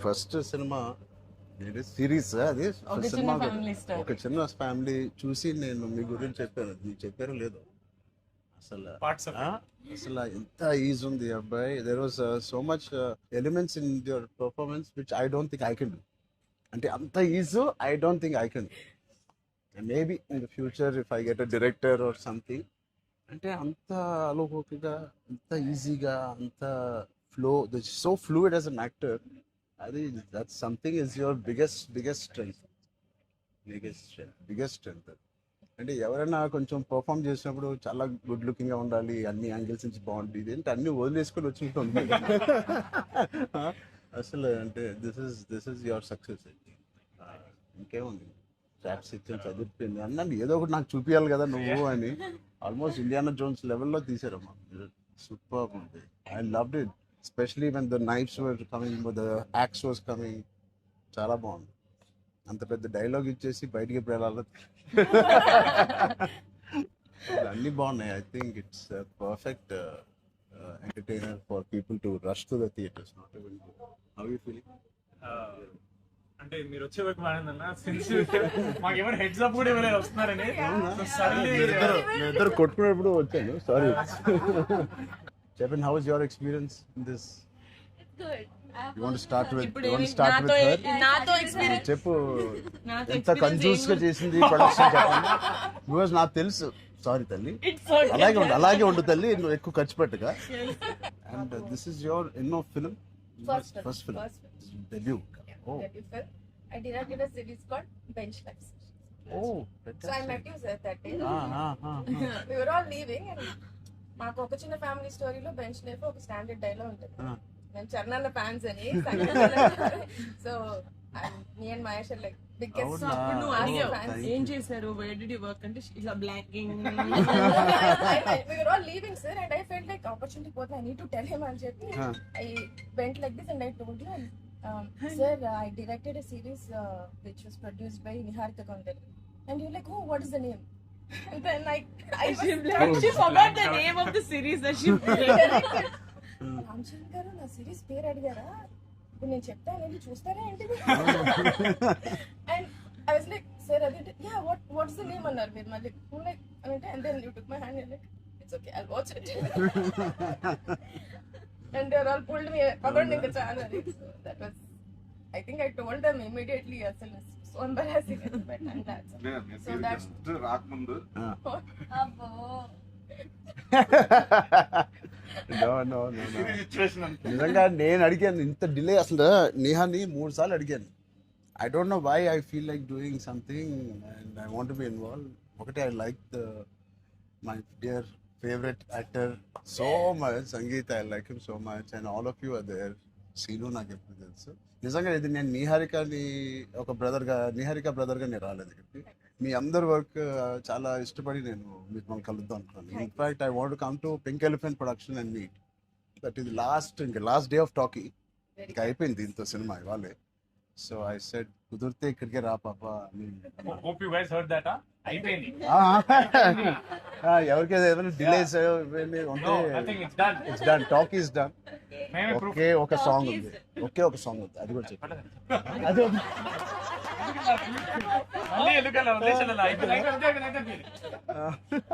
First cinema series అది cinema ఒక చిన్న ఫ్యామిలీ చూసి నేను మీ గురించి చెప్పాను, మీకు చెప్పారో లేదో అసలు అసలు ఎంత ఈజ్ ఉంది అబ్బాయి. There was so much elements in your performance which I don't think I can do. అంటే అంత ease I don't think I can do. Maybe in the future if I get a director or something, అంటే అంత అలోకిగా, అంత ఈజీగా, అంత flow, so fluid as an actor. అది that something is your biggest strength. అంటే ఎవరైనా కొంచెం పర్ఫామ్ చేసినప్పుడు చాలా గుడ్ లుకింగ్ గా ఉండాలి, అన్ని యాంగిల్స్ నుంచి బాగుంటుంది అంటే అన్ని వదిలేసుకొని వచ్చినట్టు అసలు. అంటే దిస్ ఇస్ యువర్ సక్సెస్. ఇంకేముంది, ట్రాప్స్ ఇచ్చాను, చదివిపోయింది అన్నాను, ఏదో ఒకటి నాకు చూపించాలి కదా నువ్వు అని. ఆల్మోస్ట్ ఇండియానా జోన్స్ లెవెల్లో తీసారమ్మా. సూపర్ ఉంది. I loved it, especially when the knives were coming, the axe was coming. చాలా బాగుంది. అంత పెద్ద డైలాగ్ ఇచ్చేసి బయటికి ఎప్పుడు వెళ్ళాలి. అన్ని బాగున్నాయి. I think it's perfect entertainer for people to rush to the theatres. Not even how you feeling? అంటే మీరు వచ్చే వరకు బాగుందన్న, సిన్స్ మాకేమైనా హెడ్స్ అప్ కూడా ఇవ్వలేదు వస్తున్నారని. ఇద్దరు కొట్టుకున్నప్పుడు వచ్చాను, సారీ. చెప్పండి, how is your experience in this? You want to start with her? నాతో ఎక్స్పీరియన్స్ చెప్పు, ఎంత కన్ఫ్యూజ్ గా చేసింది ప్రొడక్షన్ చెప్పండి. బికాజ్ నాకు తెలుసు. సారీ తల్లి, అలాగే ఉండు తల్లి, నువ్వు ఎక్కువ ఖర్చు పెట్టగా. అండ్ దిస్ ఇస్ యువర్ ఎన్నో film? First film, debut. Oh. I directed a series called Bench Life. Oh, so I met you sir that day. We were all leaving and మాకు ఒక చిన్న ఫ్యామిలీ స్టోరీలో బెంచ్ లైఫ్ ఒక standard dialogue ఉంటుంది. నేను Charan fans అని, so me and Mahesh like biggest. ఏం చేశారు, వేర్ డిడ్ యు వర్క్ అంటే ఇలా blocking. We were all leaving sir and I felt like opportunity పోతే I need to tell him అని చెప్పి I went like this and I told you, sir, I directed a series which was produced by Niharika Kondalu. And you're like, oh, what is the name? And then she forgot the name of the series that she directed. Ramachandra గారు నా series పేరు అడిగారా, ఇప్పుడు నేను చెప్తాను వెళ్ళి చూస్తారా ఏంటి? And I was like, sir అది యా వాట్స్ ద నేమ్ అన్నారు మీరు మళ్ళీ లైక్ అంటే. And then you took my hand like it's okay I'll watch it. And they all pulled me around in the channel. So that was, I think I told them immediately, asal so embarrassing but and that's so that's రాకముందు no నిజంగా నేను అడిగాను ఇంత delay. అసలు నేహాని 3 సార్లు అడిగాను. I don't know why I feel like doing something and I want be involve. ఒకటి, I like my dear favorite actor so much, Sangeet, I like him so much and all of you are there. Seenu నాకు ఎప్పుడు తెలుసు. నిజంగా ఇది నేను నిహారికని ఒక నిహారిక బ్రదర్గా నేను రాలేదు ఇక్కడికి. మీ అందరి వర్క్ చాలా ఇష్టపడి నేను మిమ్మల్ని కలుద్దాం అనుకున్నాను. In fact I want come to pink elephant production and meet. That is last day of talkie. ఇంకా అయిపోయింది దీంతో సినిమా ఇవాళే. సో ఐ సెడ్ కుదిరితే ఇక్కడికే రా పాప. Hope you guys heard that. అయిపోయింది. ఎవరికైనా ఏదైనా delays it's done, talk is done. ఒకే ఒక సాంగ్ ఉంది, అది కూడా చెప్పండి. అది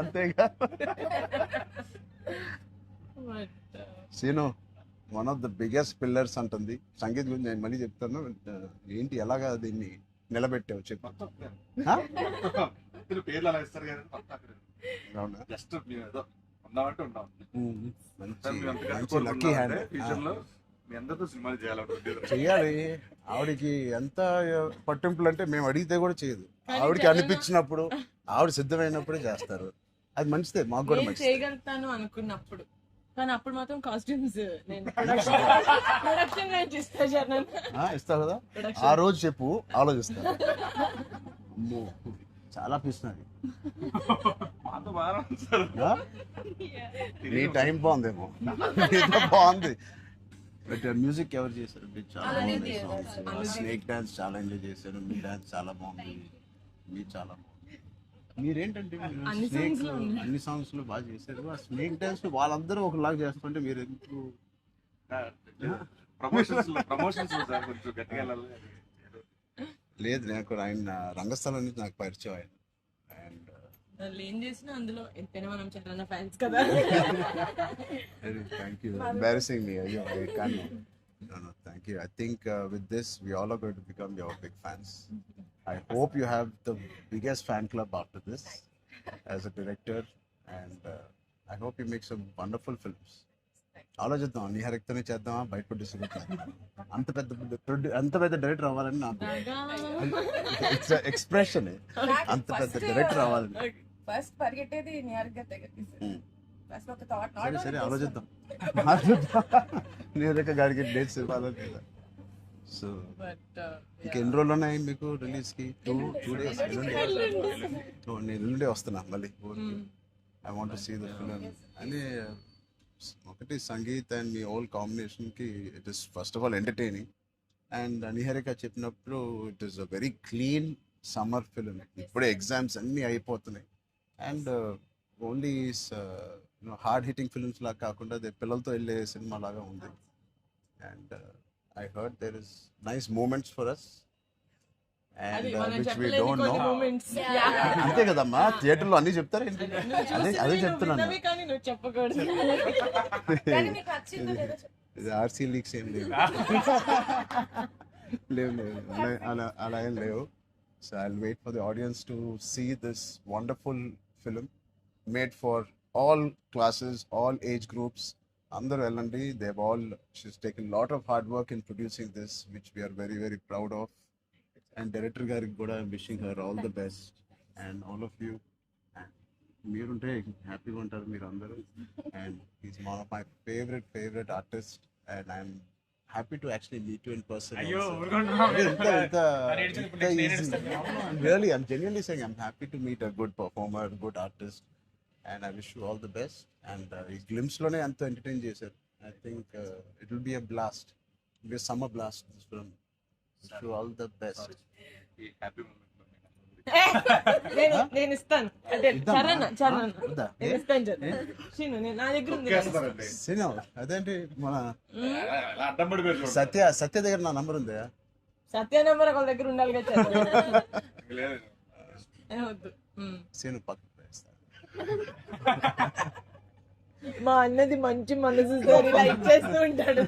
అంతేగా. Seenu one of the biggest pillars అంటుంది. సంగీత్ గురించి నేను మళ్ళీ చెప్తాను. ఏంటి ఎలాగా దీన్ని నిలబెట్టావు చెప్పు. పేర్లు అలా ఇస్తారు కదా, జస్ట్ ఏదో ఉన్నామంటే ఉన్నాం. మంచి లక్కీ హ్యాండ్. ఫ్యూచర్ లో మీ అందరితో సినిమాలు చెయ్యాలి. ఆవిడకి ఎంత పట్టింపులు అంటే మేము అడిగితే కూడా చేయదు. ఆవిడకి అనిపించినప్పుడు, ఆవిడ సిద్ధమైనప్పుడే చేస్తారు. అది మంచిదే, మాకు కూడా మంచిది. చేయగలుగుతాను అనుకున్నప్పుడు, కానీ అప్పుడు మాత్రం కాస్ట్యూమ్స్ నేను ప్రొడక్షన్ ఇస్తావు కదా. ఆ రోజు చెప్పు, ఆలోచిస్తా. అమ్మో చాలా పిస్తున్నది. నీ టైం బాగుందేమో, బాగుంది. బట్ మ్యూజిక్ ఎవరు చేశారు? చాలా బాగుంది సాంగ్స్. స్నేక్ డాన్స్ చాలా ఎంజాయ్ చేశారు. మీ డాన్స్ చాలా బాగుంది. మీరు చాలా బాగుంది. మీరేంటంటే అన్ని సాంగ్స్ లో బాగా చేశారు. ఆ స్నేక్ డాన్స్ వాళ్ళందరూ ఒకలాగా చేస్తుంటే మీరు ఎందుకు ప్రమోషన్స్ సార్ కొంచెం గట్టిగా వెళ్ళాలి. లేదు నాకు ఆయన రంగస్థలం నుంచి నాకు పరిచయం ఆయన. అండ్ వాళ్ళు ఏం చేసినా అందులో ఎంతైనా మనం చరణ్ ఫ్యాన్స్ కదా. థ్యాంక్ యూ, ఎంబారసింగ్ మీ. అయ్యో I can't. No, thank you. I think with this we all are going to become your big fans. I hope you have the biggest fan club after this as a director, and I hope you make some wonderful films. ఆలోచిద్దాం, నిహారికతోనే చేద్దామా, బయట distribute అంత పెద్ద director అవ్వాలని నాకు expression. అంత పెద్ద director అవ్వాలని ఫస్ట్ పరిగెట్టేది నిహారిక దగ్గరికి సార్. ఫస్ట్ ఒక థాట్ సరే సరే ఆలోచిద్దాం. నిహారిక గారికి డేట్స్ ఇవ్వాలని కదా. సో బట్ ఇంకెన్ని రోజులు ఉన్నాయి మీకు రిలీజ్ కి? Two days. నేను ఎల్లుండే వస్తున్నా మళ్ళీ. I want to see the film. అని ఒకటి సంగీత్ అండ్ మీ ఓల్ కాంబినేషన్ కి it is first of all entertaining. And Niharika చెప్పినప్పుడు it is a very clean summer film. ఇప్పుడే ఎగ్జామ్స్ అన్నీ అయిపోతున్నాయి. And only hard hitting films లాగా కాకుండా అది పిల్లలతో వెళ్ళే సినిమా లాగా ఉంది. And I heard there is nice moments for us and which we don't know. Moments అంతే కదమ్మా, థియేటర్లో అన్ని చెప్తారు ఏంటి? అదే చెప్తున్నాను. కానీ నువ్వు చెప్పకూడదు. కానీ మీకు నచ్చిందో లేదో చెప్పండి. ఇది ఆర్సీ లీక్స్ ఏం లేవు. లేవు అలా ఏం లేవు. So I will wait for the audience to see this wonderful film made for all classes, all age groups. అందరూ వెళ్ళండి. They all she's taken lot of hard work in producing this which we are very very proud of. And director గారికి కూడా wishing her all the best and all of you. మీరుంటే హ్యాపీగా ఉంటారు మీరు అందరూ. And is one of my favourite artist and I'm happy to actually meet you in person. అయ్యో Really, I'm genuinely saying I'm happy to meet a good performer, good artist, and I wish you all the best. And ఈ glimpse లోనే అంత entertain చేశారు. I think it will be a blast. It will be a summer blast this film. Wish you all the best. ఈ happy moment నేను ఇస్తాను. అంటే చరణ్ వద్దా? నేను ఇస్తాను చరణ్. శీను, నా దగ్గర ఉంది కదా. సినిమా అదేంటి మన అడ్డం పడిపోయారు. సత్య దగ్గర నా నంబర్ ఉందా? సత్య నెంబర్ ఒకళ్ళ దగ్గర ఉండాలి కదా చరణ్. లేదు వద్దు. సీను పక్కన వేస్తా. మా అన్నది మంచి మనసు లైక్ చేస్తూ ఉంటాడు.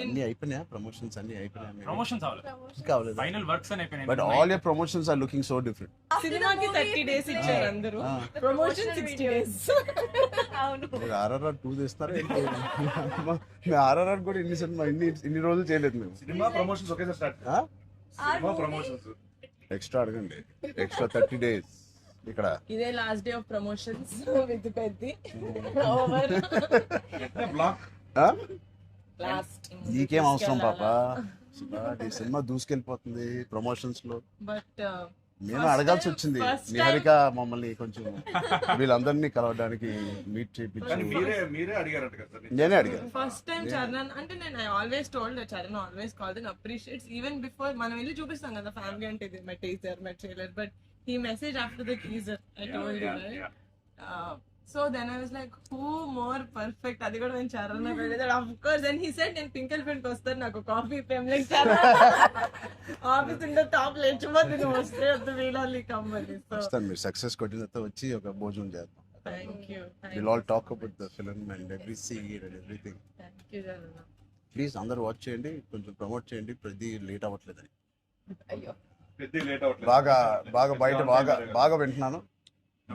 అన్ని అయిపోయినాయా? ప్రమోషన్స్ అన్ని అయిపోయినాయా? ప్రమోషన్స్ అవ్వాలి, కావలేదు. ఫైనల్ వర్క్స్ అని అయిపోయినాయి. But all your promotions are looking so different. సినిమాకి 30 days ఇచ్చారు అందరూ, ప్రమోషన్ 60 days. అవును. మీరు RRR 2 చేస్తారా? RRR కూడా ఇన్ని సినిమా ఇన్ని రోజులు చేయలేదు మేము. సినిమా ప్రమోషన్స్ ఒకేసారి స్టార్ట్. సినిమా ప్రమోషన్స్ ఎక్స్ట్రా అడగండి, ఎక్స్ట్రా 30 days ఇక్కడ. ఇదే last day of promotions with Peddi over block. Last. నీకేం అవసరం పాపా, ఈ సినిమా దూసుకెళ్ళిపోతుంది ప్రమోషన్స్ లో. బట్ నేను అడగాల్సి వచ్చింది. నిహారిక మమ్మల్ని కొంచెం వీళ్ళందరినీ కలవడానికి మీట్ కానీ చేయించి మీరే అడిగారంట కదా సార్. నేనే అడిగాను. ఫస్ట్ టైం చరణ్ అంటే నేను I always told Charan always called and appreciates even before మనం వెళ్ళి చూపిస్తాం కదా ఫ్యామిలీ అంటే ఇది my teaser my trailer, but he messaged after the teaser. I told you, right? So then I was like, who more perfect? అది కూడా నేను చరణ్ అడిగాడు. Of course. And he said నేను పింకల్ ఫీల్డ్ వస్తాను, నాకు కాఫీ ఫేమ్లీ చరణ్ ఆఫీస్ ఉండే టాప్ లేచిపోతే నువ్వు వస్తే వద్దు వీళ్ళని కమ్మని. సో వస్తాను, మీరు సక్సెస్ కొట్టిన తర్వాత వచ్చి ఒక భోజనం చేద్దాం. Thank you. We'll all talk about the film and every scene and everything. Thank you Charan. Please అందరూ వాచ్ చేయండి, కొంచెం ప్రమోట్ చేయండి. ప్రతి లేట్ అవ్వట్లేదని అయ్యో పెద్ద లేట్ అవ్వట్లేదు. బాగా బయట బాగా వింటున్నాను.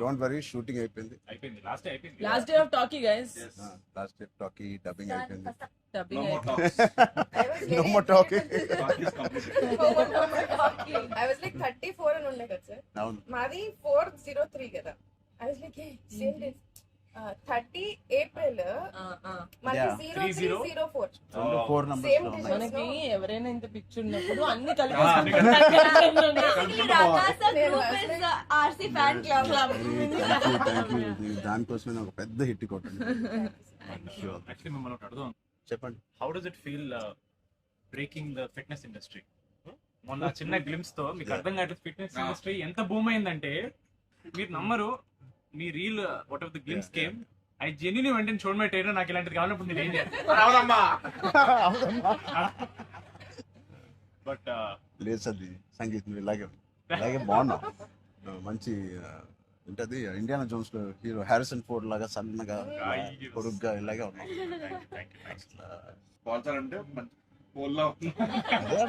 డోంట్ వరీ, షూటింగ్ అయిపోయింది. అయిపోయింది, లాస్ట్ డే అయిపోయింది. Last day of talkie guys. Last day talkie dubbing అయిపోయింది. డబ్బింగ్ No more అయిపోయింది. talks. I was No very more talking. Talk is completed. I was like 34 అని ఉండే కదా సార్. అవును. మాది 403 కదా. I was like same day 30 April మనకి Yeah. 0304 4 numbers Same లో day. ఉన్నాయి. మనకి ఎవరైనా ఇంత పిక్చర్ ఉన్నప్పుడు అన్ని అన్ని Thank you. దానికోసమే నాకు పెద్ద హిట్ కొట్టండి. యాక్చువల్లీ మిమ్మల్ని ఒకటి అడుగుదాం. చెప్పండి. How does it feel breaking the fitness industry? మొన్న చిన్న గ్లిమ్స్ తో మీకు అర్థం కావట్లేదు ఫిట్నెస్ ఇండస్ట్రీ ఎంత బూమ్ అయిందంటే మీరు నమ్మరు. మీ real what of the glimpse came I genuinely వెంటనే చూడమే ట్రైలర్ నాకు ఇలాంటిది కావాలన్నప్పుడు నేను ఏం చేయాలి బట్ లేదు సది సంగీత్ నువ్వు ఇలాగే బాగున్నావు మంచి ఏంటది ఇండియానా జోన్స్ లో హీరో హ్యారిసన్ ఫోర్డ్ లాగా సన్నగా పొడుగ్గా ఇలాగే ఉన్నావు. స్పాన్సర్ అంటే మంచి పోల్లో అదే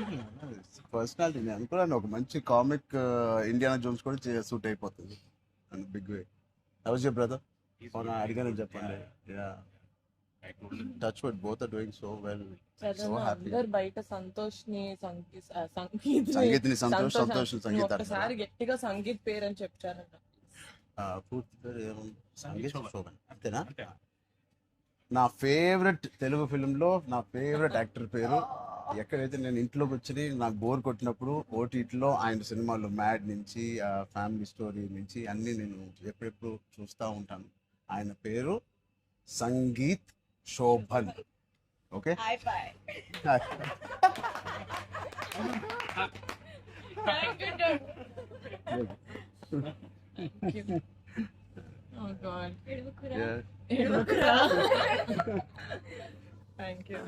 పర్సనాలిటీ నేను అనుకున్నాను ఒక మంచి కామిక్ ఇండియానా జోన్స్ కూడా సూట్ అయిపోతుంది big way. How's your brother? అడిగానని చెప్పండి. Touch wood both are doing so well. So happy. అందరు బయట సంతోష్ ని సంగీత్ని సంతోష్ సంగీత ఒకసారి గట్టిగా సంగీత్ పేరు అని చెప్తారంట. పూర్తి పేరు ఏముంది? సంగీత్ శోభన్ అంతేనా? నా ఫేవరెట్ తెలుగు ఫిల్మ్లో నా ఫేవరెట్ యాక్టర్ పేరు. ఎక్కడైతే నేను ఇంట్లోకి వచ్చి నాకు బోర్ కొట్టినప్పుడు ఓటీటీలో ఆయన సినిమాలు మ్యాడ్ నుంచి ఫ్యామిలీ స్టోరీ నుంచి అన్నీ నేను ఎప్పుడెప్పుడు చూస్తూ ఉంటాను. ఆయన పేరు Sangeet Sobhan. Okay Oh God. Yeah. Thank you.